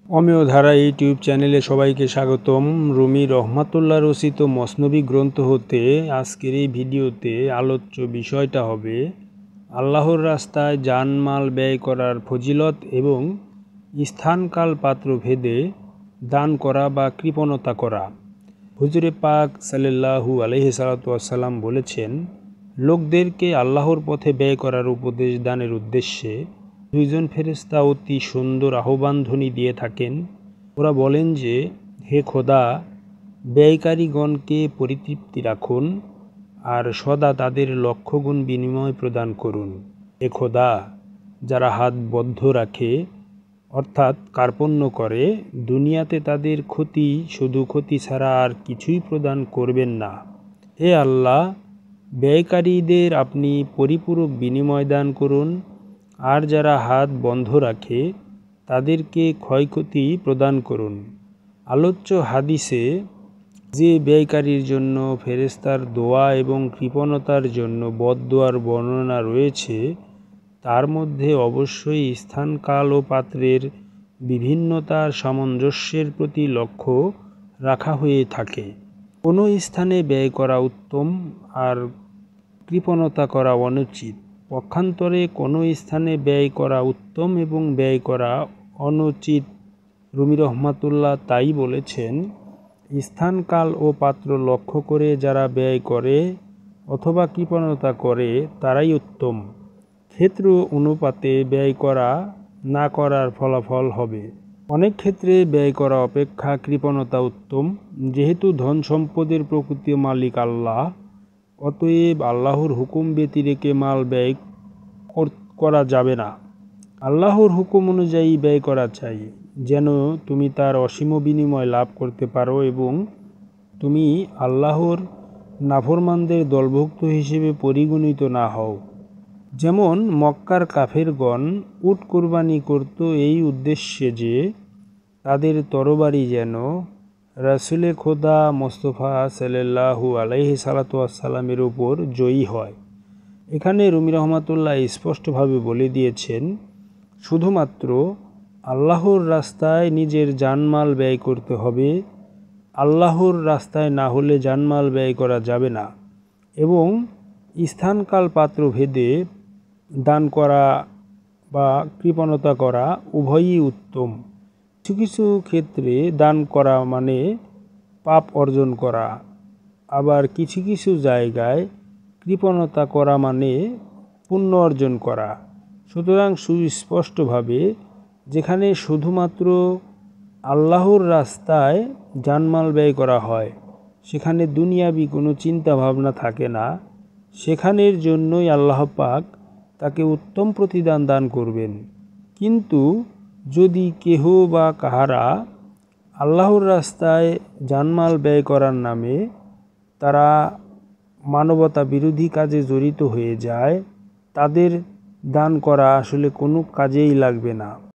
অমেয় ধারা ইউটিউব চ্যানেলে সবাইকে স্বাগতম। রুমি রহমাতুল্লাহ রচিত মসনবী গ্রন্থ হতে আজকের এই ভিডিওতে আলোচ্য বিষয়টা হবে আল্লাহর রাস্তায় জানমাল ব্যয় করার ফজিলত এবং স্থানকাল পাত্র ভেদে দান করা বা কৃপণতা করা। হুজুরে পাক সাল্লাল্লাহু আলাইহি সাল্লাম বলেছেন, লোকদেরকে আল্লাহর পথে ব্যয় করার উপদেশ দানের উদ্দেশ্যে দুইজন ফেরেশতা অতি সুন্দর আহ্বানধ্বনি দিয়ে থাকেন। ওরা বলেন যে, হে খোদা, ব্যয়কারীগণকে পরিতৃপ্তি রাখুন আর সদা তাদের লক্ষগুণ বিনিময় প্রদান করুন। হে খোদা, যারা হাত বদ্ধ রাখে অর্থাৎ কার্পণ্য করে, দুনিয়াতে তাদের ক্ষতি শুধু ক্ষতি ছাড়া আর কিছুই প্রদান করবেন না। হে আল্লাহ, ব্যয়কারীদের আপনি পরিপূরক বিনিময় দান করুন, আর যারা হাত বন্ধ রাখে তাদেরকে ক্ষয়ক্ষতি প্রদান করুন। আলোচ্য হাদিসে যে ব্যয়কারীর জন্য ফেরেশতার দোয়া এবং কৃপণতার জন্য বদদোয়ার বর্ণনা রয়েছে, তার মধ্যে অবশ্যই স্থান, কাল ও পাত্রের বিভিন্নতার সামঞ্জস্যের প্রতি লক্ষ্য রাখা হয়ে থাকে। কোনো স্থানে ব্যয় করা উত্তম আর কৃপণতা করা অনুচিত। পক্ষান্তরে কোনো স্থানে ব্যয় করা উত্তম এবং ব্যয় করা অনুচিত। রুমি রহমাতুল্লাহ তাই বলেছেন, স্থান, কাল ও পাত্র লক্ষ্য করে যারা ব্যয় করে অথবা কৃপণতা করে তারাই উত্তম। ক্ষেত্র অনুপাতে ব্যয় করা না করার ফলাফল হবে। অনেক ক্ষেত্রে ব্যয় করা অপেক্ষা কৃপণতা উত্তম, যেহেতু ধন সম্পদের প্রকৃত মালিক আল্লাহ। অতএব আল্লাহর হুকুম ব্যতিরেকে মাল ব্যয় করা যাবে না। আল্লাহর হুকুম অনুযায়ী ব্যয় করা চাই, যেন তুমি তার অসীম বিনিময় লাভ করতে পারো এবং তুমি আল্লাহর নাফরমানদের দলভুক্ত হিসেবে পরিগণিত না হও। যেমন মক্কার কাফেরগণ উট কোরবানি করত এই উদ্দেশ্যে যে তাদের তরবারি যেন রাসূলে খোদা মুস্তাফা সাল্লাল্লাহু আলাইহি সাল্লামের উপর জয়ী হয়। এখানে রুমি রহমাতুল্লাহ স্পষ্টভাবে বলে দিয়েছেন, শুধুমাত্র আল্লাহর রাস্তায় নিজের জানমাল ব্যয় করতে হবে। আল্লাহর রাস্তায় না হলে জানমাল ব্যয় করা যাবে না এবং স্থানকাল পাত্র ভেদে দান করা বা কৃপণতা করা উভয়ই উত্তম। কিছু কিছু ক্ষেত্রে দান করা মানে পাপ অর্জন করা, আবার কিছু কিছু জায়গায় কৃপণতা করা মানে পুণ্য অর্জন করা। সুতরাং সুস্পষ্টভাবে যেখানে শুধুমাত্র আল্লাহর রাস্তায় জানমাল ব্যয় করা হয়, সেখানে দুনিয়াবি কোনো চিন্তা ভাবনা থাকে না, সেখানের জন্যই আল্লাহ পাক তাকে উত্তম প্রতিদান দান করবেন। কিন্তু যদি কেহ বা কাহারা আল্লাহর রাস্তায় জানমাল ব্যয় করার নামে তারা মানবতা বিরোধী কাজে জড়িত হয়ে যায়, তাদের দান করা আসলে কোনো কাজেই লাগবে না।